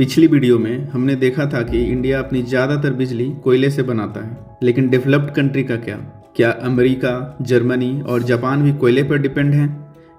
पिछली वीडियो में हमने देखा था कि इंडिया अपनी ज़्यादातर बिजली कोयले से बनाता है, लेकिन डेवलप्ड कंट्री का क्या अमेरिका, जर्मनी और जापान भी कोयले पर डिपेंड हैं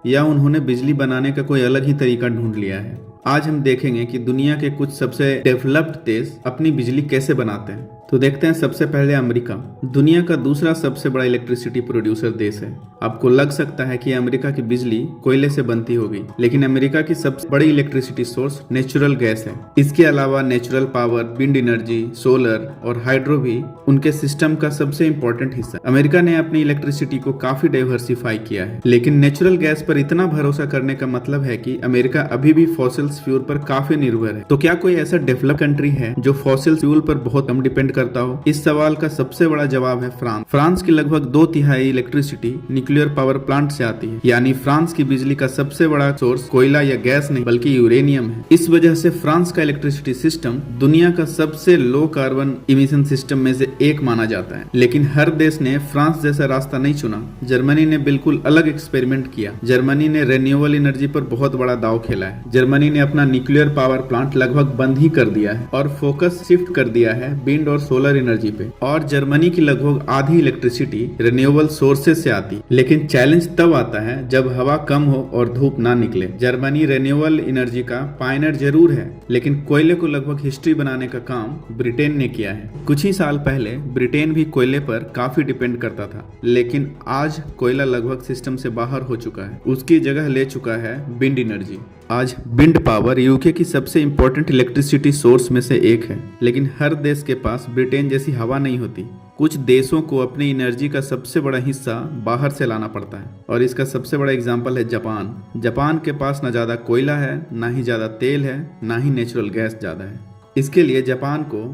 या उन्होंने बिजली बनाने का कोई अलग ही तरीका ढूंढ लिया है। आज हम देखेंगे कि दुनिया के कुछ सबसे डेवलप्ड देश अपनी बिजली कैसे बनाते हैं। तो देखते हैं सबसे पहले अमेरिका, दुनिया का दूसरा सबसे बड़ा इलेक्ट्रिसिटी प्रोड्यूसर देश है। आपको लग सकता है कि अमेरिका की बिजली कोयले से बनती होगी, लेकिन अमेरिका की सबसे बड़ी इलेक्ट्रिसिटी सोर्स नेचुरल गैस है। इसके अलावा natural power, wind energy, solar और हाइड्रो भी उनके सिस्टम का सबसे इम्पोर्टेंट हिस्सा। अमेरिका ने अपनी इलेक्ट्रिसिटी को काफी डाइवर्सिफाई किया है, लेकिन नेचुरल गैस पर इतना भरोसा करने का मतलब है कि अमेरिका अभी भी फॉसिल फ्यूल पर काफी निर्भर है। तो क्या कोई ऐसा डेवलप कंट्री है जो फॉसिल फ्यूल पर बहुत कम डिपेंड करता हो? इस सवाल का सबसे बड़ा जवाब है फ्रांस। फ्रांस की लगभग 2/3 इलेक्ट्रिसिटी न्यूक्लियर पावर प्लांट से आती है, यानी फ्रांस की बिजली का सबसे बड़ा सोर्स कोयला या गैस नहीं बल्कि यूरेनियम है। इस वजह से फ्रांस का इलेक्ट्रिसिटी सिस्टम दुनिया का सबसे लो कार्बन इमिशन सिस्टम में से एक माना जाता है। लेकिन हर देश ने फ्रांस जैसा रास्ता नहीं चुना। जर्मनी ने बिल्कुल अलग एक्सपेरिमेंट किया। जर्मनी ने रिन्यूएबल एनर्जी पर बहुत बड़ा दांव खेला है। जर्मनी ने अपना न्यूक्लियर पावर प्लांट लगभग बंद ही कर दिया है और फोकस शिफ्ट कर दिया है विंड और सोलर एनर्जी पे। और जर्मनी की लगभग आधी इलेक्ट्रिसिटी रिन्यूएबल सोर्सेज से आती। लेकिन चैलेंज तब आता है जब हवा कम हो और धूप ना निकले। जर्मनी रिन्यूएबल एनर्जी का पायनियर जरूर है, लेकिन कोयले को लगभग हिस्ट्री बनाने का काम ब्रिटेन ने किया है। कुछ ही साल पहले ब्रिटेन भी कोयले पर काफी डिपेंड करता था, लेकिन आज कोयला लगभग सिस्टम से बाहर हो चुका है। उसकी जगह ले चुका है विंड एनर्जी। आज विंड पावर यूके की सबसे इंपॉर्टेंट इलेक्ट्रिसिटी सोर्स में से एक है, लेकिन हर देश के पास ब्रिटेन जैसी हवा नहीं होती। कुछ देशों को अपनी एनर्जी का सबसे बड़ा हिस्सा बाहर से लाना पड़ता है, और इसका सबसे बड़ा एग्जांपल है जापान। जापान के पास ना ज़्यादा कोयला है, ना ही ज़्यादा तेल है, ना ही नेचुरल गैस ज़्यादा है। इसके लिए जापान को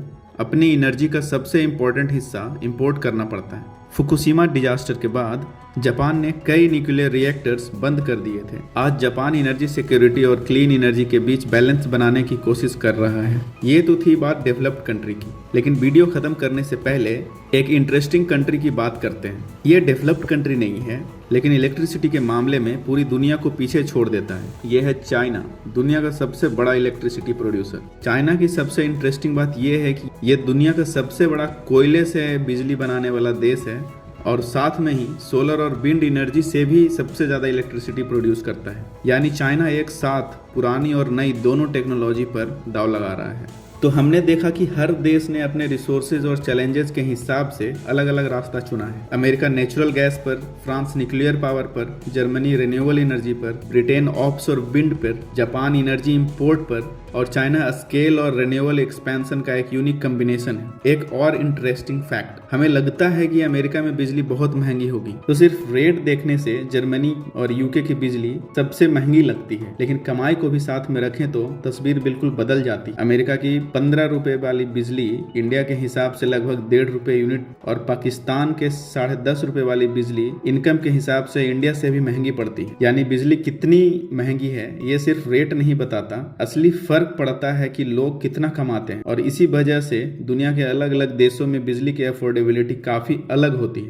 अपनी एनर्जी का सबसे इम्पोर्टेंट हिस्सा इंपोर्ट करना पड़ता है। फुकुशिमा डिजास्टर के बाद जापान ने कई न्यूक्लियर रिएक्टर्स बंद कर दिए थे। आज जापान एनर्जी सिक्योरिटी और क्लीन एनर्जी के बीच बैलेंस बनाने की कोशिश कर रहा है। ये तो थी बात डेवलप्ड कंट्री की, लेकिन वीडियो खत्म करने से पहले एक इंटरेस्टिंग कंट्री की बात करते हैं। ये डेवलप्ड कंट्री नहीं है, लेकिन इलेक्ट्रिसिटी के मामले में पूरी दुनिया को पीछे छोड़ देता है। यह है चाइना, दुनिया का सबसे बड़ा इलेक्ट्रिसिटी प्रोड्यूसर। चाइना की सबसे इंटरेस्टिंग बात यह है कि यह दुनिया का सबसे बड़ा कोयले से बिजली बनाने वाला देश है, और साथ में ही सोलर और विंड एनर्जी से भी सबसे ज़्यादा इलेक्ट्रिसिटी प्रोड्यूस करता है। यानी चाइना एक साथ पुरानी और नई दोनों टेक्नोलॉजी पर दांव लगा रहा है। तो हमने देखा कि हर देश ने अपने रिसोर्सेज और चैलेंजेस के हिसाब से अलग अलग रास्ता चुना है। अमेरिका नेचुरल गैस पर, फ्रांस न्यूक्लियर पावर पर, जर्मनी रिन्यूएबल एनर्जी पर, ब्रिटेन ऑफशोर विंड पर, जापान एनर्जी इंपोर्ट पर, और चाइना स्केल और रिन्यूएबल एक्सपेंशन का एक यूनिक कॉम्बिनेशन है। एक और इंटरेस्टिंग फैक्ट, हमें लगता है कि अमेरिका में बिजली बहुत महंगी होगी, तो सिर्फ रेट देखने से जर्मनी और यूके की बिजली सबसे महंगी लगती है, लेकिन कमाई को भी साथ में रखें तो तस्वीर बिल्कुल बदल जाती। अमेरिका की 15 रुपए वाली बिजली इंडिया के हिसाब से लगभग 1.5 रुपए यूनिट, और पाकिस्तान के 10.5 रुपए वाली बिजली इनकम के हिसाब से इंडिया से भी महंगी पड़ती है। यानी बिजली कितनी महंगी है ये सिर्फ रेट नहीं बताता, असली फर्क पड़ता है कि लोग कितना कमाते हैं। और इसी वजह से दुनिया के अलग अलग देशों में बिजली की अफोर्डेबिलिटी काफी अलग होती है।